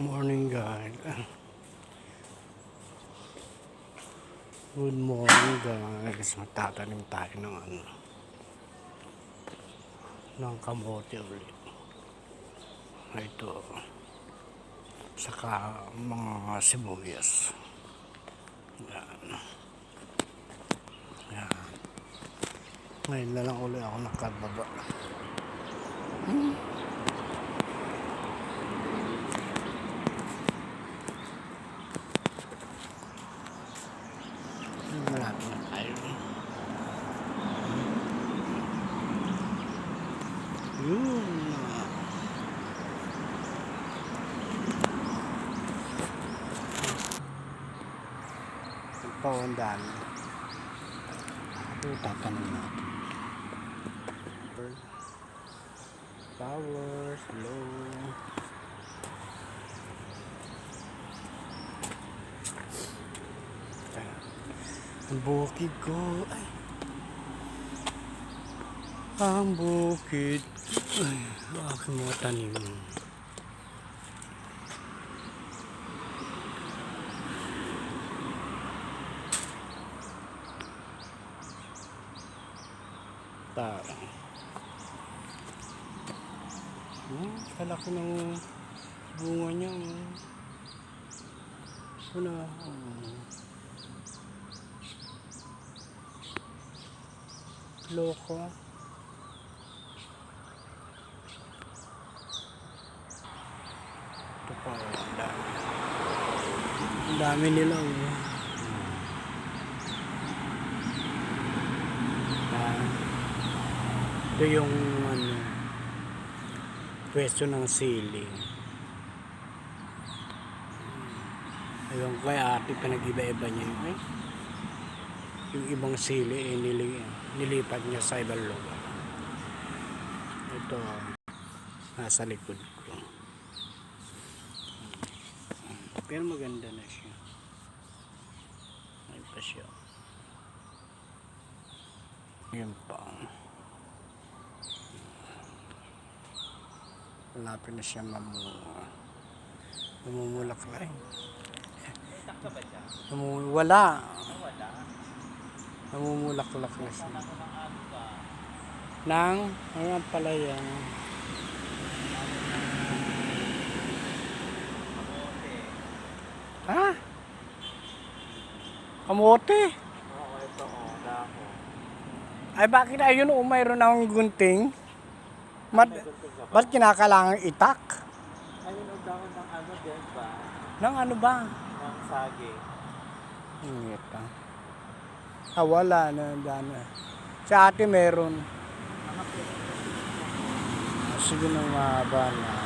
Morning guys. Good morning guys. Magtatanim tayo ng kamote ulit. Ito. Saka mga sibuyas. Yan. Yan. Ngayon na lang ulit ako nakababa. Malapit na tayo. Yun. Pawandaan. Ito tatanim natin. Flowers, hello. Ang bukid ko ay ang bukid ay aking mga tanim. Kalaki ng bunga niya. Ito na. Loko. Ito pa. Ang dami nila. Ito yung pwesto ng sili. Ayun kay ate pinag-iba-iba niya yung ibang sili nilipat niya sa ibang lugar. Ito nasa likod ko. Pero maganda na siya. Ayun pa siya. Yun pa. Malapit na siya mamumulak na rin. Wala. Namumulak-lak na siya. Nang palaya. Ha? Kamote? Oo, ito dako. Ay bakit ayun mayroon akong gunting? Ba't kinakalangang itak? Ayun ang dako ng din ba? Nang ano ba? Ng sagi. Ito. Wala na dana. Sa ate meron. Sige na mahaba na.